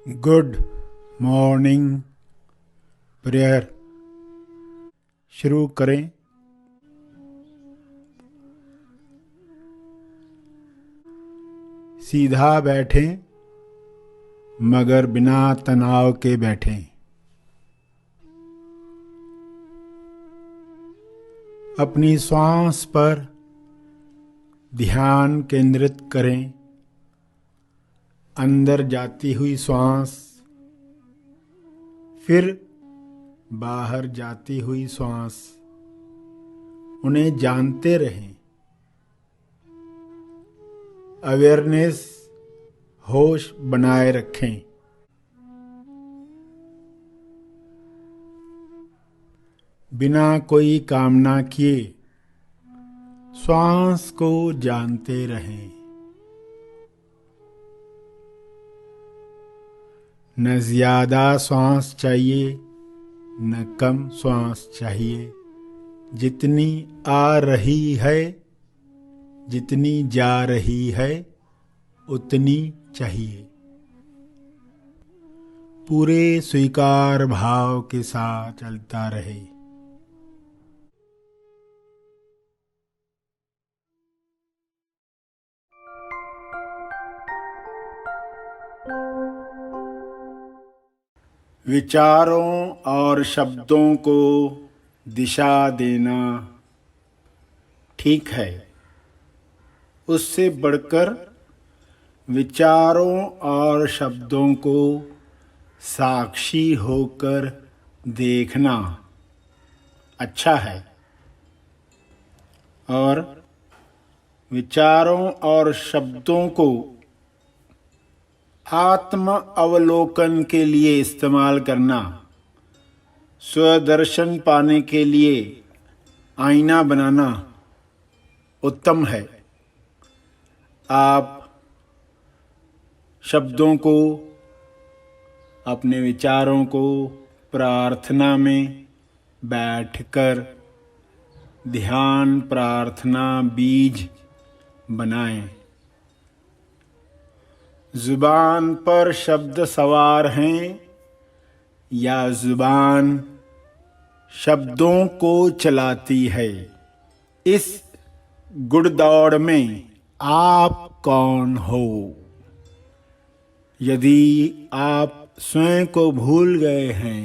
Good morning prayer शुरू करें। सीधा बैठें मगर बिना तनाव के बैठें। अपनी श्वास पर ध्यान केंद्रित करें। अंदर जाती हुई श्वास, फिर बाहर जाती हुई श्वास, उन्हें जानते रहें। अवेयरनेस, होश बनाए रखें। बिना कोई कामना किए श्वास को जानते रहें। न ज्यादा श्वास चाहिए न कम श्वास चाहिए। जितनी आ रही है, जितनी जा रही है, उतनी चाहिए। पूरे स्वीकार भाव के साथ चलता रहे। विचारों और शब्दों को दिशा देना ठीक है। उससे बढ़कर विचारों और शब्दों को साक्षी होकर देखना अच्छा है। और विचारों और शब्दों को आत्म अवलोकन के लिए इस्तेमाल करना, स्वदर्शन पाने के लिए आईना बनाना उत्तम है। आप शब्दों को, अपने विचारों को प्रार्थना में बैठकर ध्यान प्रार्थना बीज बनाएं। जुबान पर शब्द सवार हैं या जुबान शब्दों को चलाती है? इस गुड़दौड़ में आप कौन हो? यदि आप स्वयं को भूल गए हैं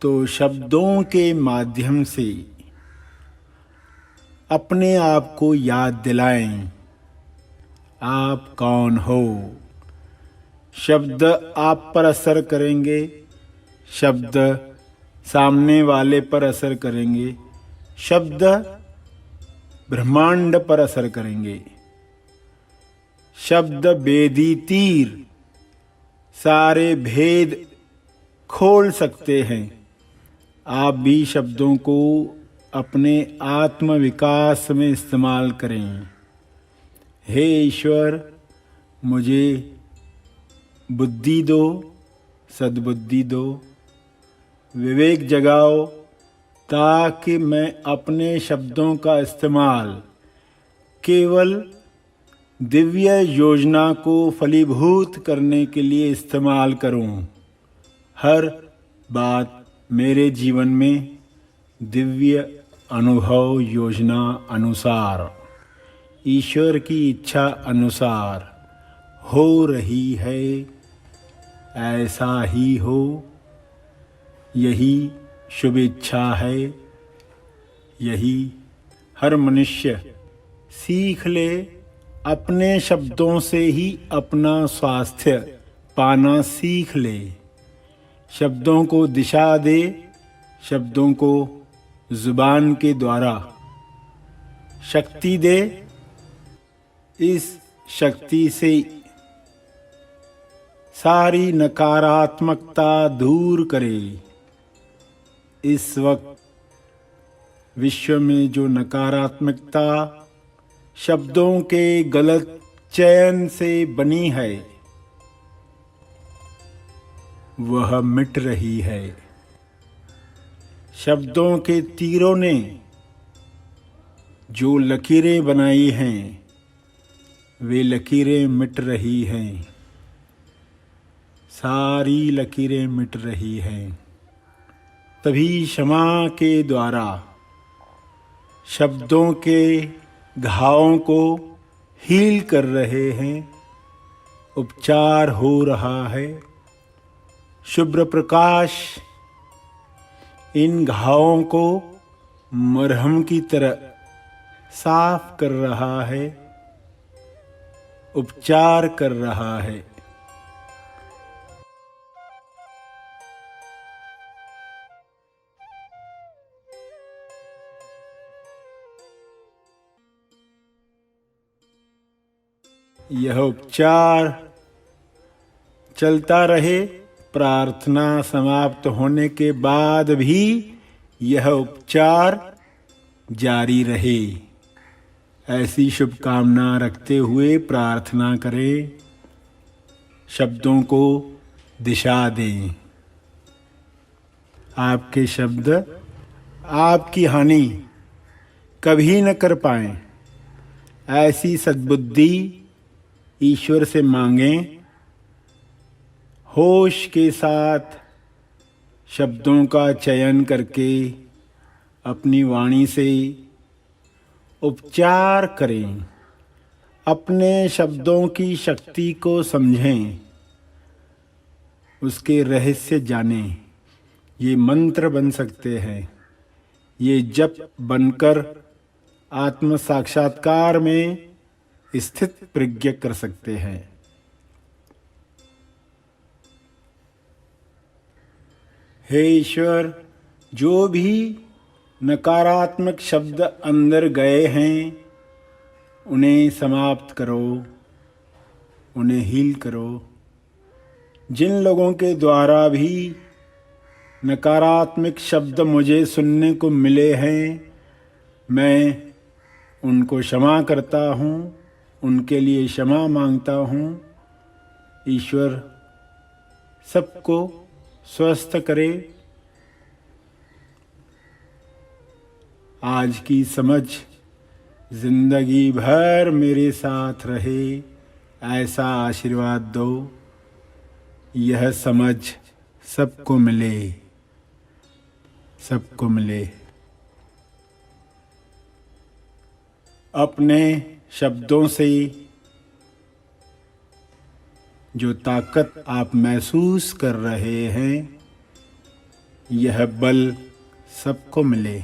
तो शब्दों के माध्यम से अपने आप को याद दिलाएं। आप कौन हो? शब्द आप पर असर करेंगे, शब्द सामने वाले पर असर करेंगे, शब्द ब्रह्मांड पर असर करेंगे। शब्द बेदी तीर सारे भेद खोल सकते हैं। आप भी शब्दों को अपने आत्म विकास में इस्तेमाल करें। हे ईश्वर, मुझे बुद्धि दो, सद्बुद्धि दो, विवेक जगाओ, ताकि मैं अपने शब्दों का इस्तेमाल केवल दिव्य योजना को फलीभूत करने के लिए इस्तेमाल करूं। हर बात मेरे जीवन में दिव्य अनुभव योजना अनुसार, ईश्वर की इच्छा अनुसार हो रही है। ऐसा ही हो, यही शुभ इच्छा है। यही हर मनुष्य सीख ले। अपने शब्दों से ही अपना स्वास्थ्य पाना सीख ले। शब्दों को दिशा दे, शब्दों को जुबान के द्वारा शक्ति दे। इस शक्ति से सारी नकारात्मकता दूर करे। इस वक्त विश्व में जो नकारात्मकता शब्दों के गलत चयन से बनी है, वह मिट रही है। शब्दों के तीरों ने जो लकीरें बनाई हैं, वे लकीरें मिट रही हैं। सारी लकीरें मिट रही हैं। तभी क्षमा के द्वारा शब्दों के घावों को हील कर रहे हैं, उपचार हो रहा है। शुभ्र प्रकाश इन घावों को मरहम की तरह साफ कर रहा है, उपचार कर रहा है। यह उपचार चलता रहे। प्रार्थना समाप्त होने के बाद भी यह उपचार जारी रहे, ऐसी शुभकामना रखते हुए प्रार्थना करें। शब्दों को दिशा दें। आपके शब्द आपकी हानि कभी न कर पाएं, ऐसी सद्बुद्धि ईश्वर से मांगें। होश के साथ शब्दों का चयन करके अपनी वाणी से उपचार करें। अपने शब्दों की शक्ति को समझें, उसके रहस्य जानें। ये मंत्र बन सकते हैं, ये जप बनकर आत्म साक्षात्कार में स्थित प्रज्ञ कर सकते हैं। हे ईश्वर, जो भी नकारात्मक शब्द अंदर गए हैं उन्हें समाप्त करो, उन्हें हील करो। जिन लोगों के द्वारा भी नकारात्मक शब्द मुझे सुनने को मिले हैं, मैं उनको क्षमा करता हूँ, उनके लिए क्षमा मांगता हूँ। ईश्वर सबको स्वस्थ करे। आज की समझ जिंदगी भर मेरे साथ रहे, ऐसा आशीर्वाद दो। यह समझ सबको मिले, सबको मिले। अपने शब्दों से जो ताकत आप महसूस कर रहे हैं, यह बल सबको मिले।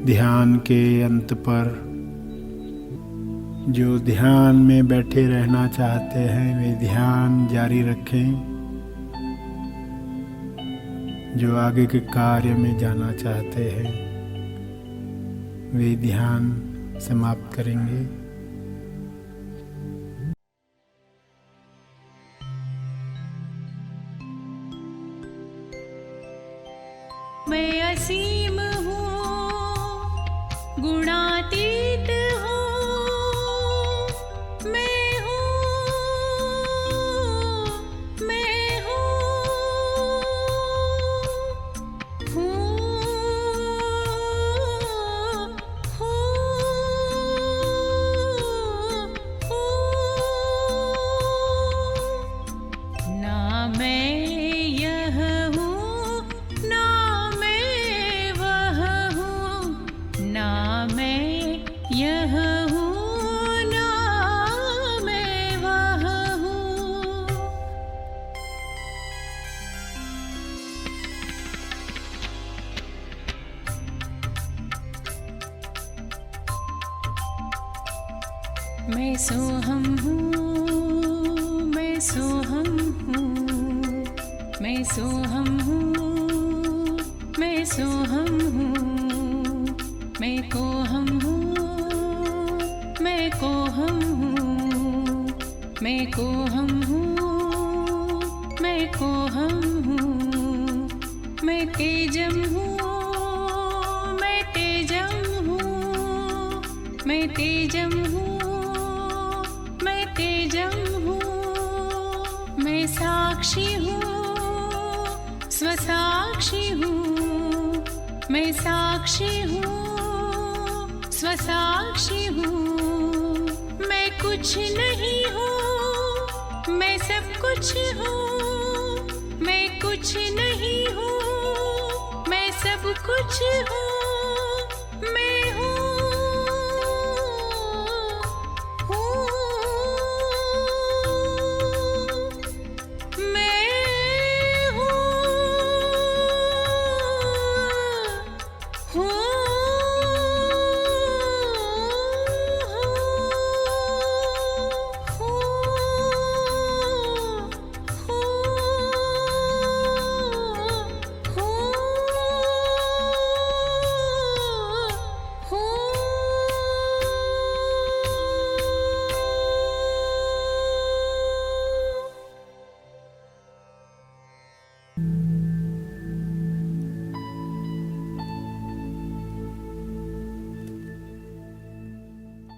ध्यान के अंत पर जो ध्यान में बैठे रहना चाहते हैं वे ध्यान जारी रखें। जो आगे के कार्य में जाना चाहते हैं वे ध्यान समाप्त करेंगे। मैं असीम हूँ, गुणातीत हूँ, मैं हूँ, मैं हूँ, ना मैं यह हूँ, ना मैं वह हूँ, ना मैं यह हूँ, ना मैं वह हूँ। मैं सोहम हूँ, मैं सोहम हूँ, मैं सोहम हूँ, मैं सोहम हूँ, मैं को हम हूँ, मैं को हम हूँ, मैं को हम हूँ, मैं को हम हूँ, मैं तेजम हूँ, मैं तेजम हूँ, मैं तेजम हूँ, मैं तेजम हूँ, मैं साक्षी हूँ, स्वसाक्षी हूँ, मैं साक्षी हूँ, स्वसाक्षी हूँ, मैं कुछ नहीं हूँ, मैं सब कुछ हूँ, मैं कुछ नहीं हूँ, मैं सब कुछ हूँ।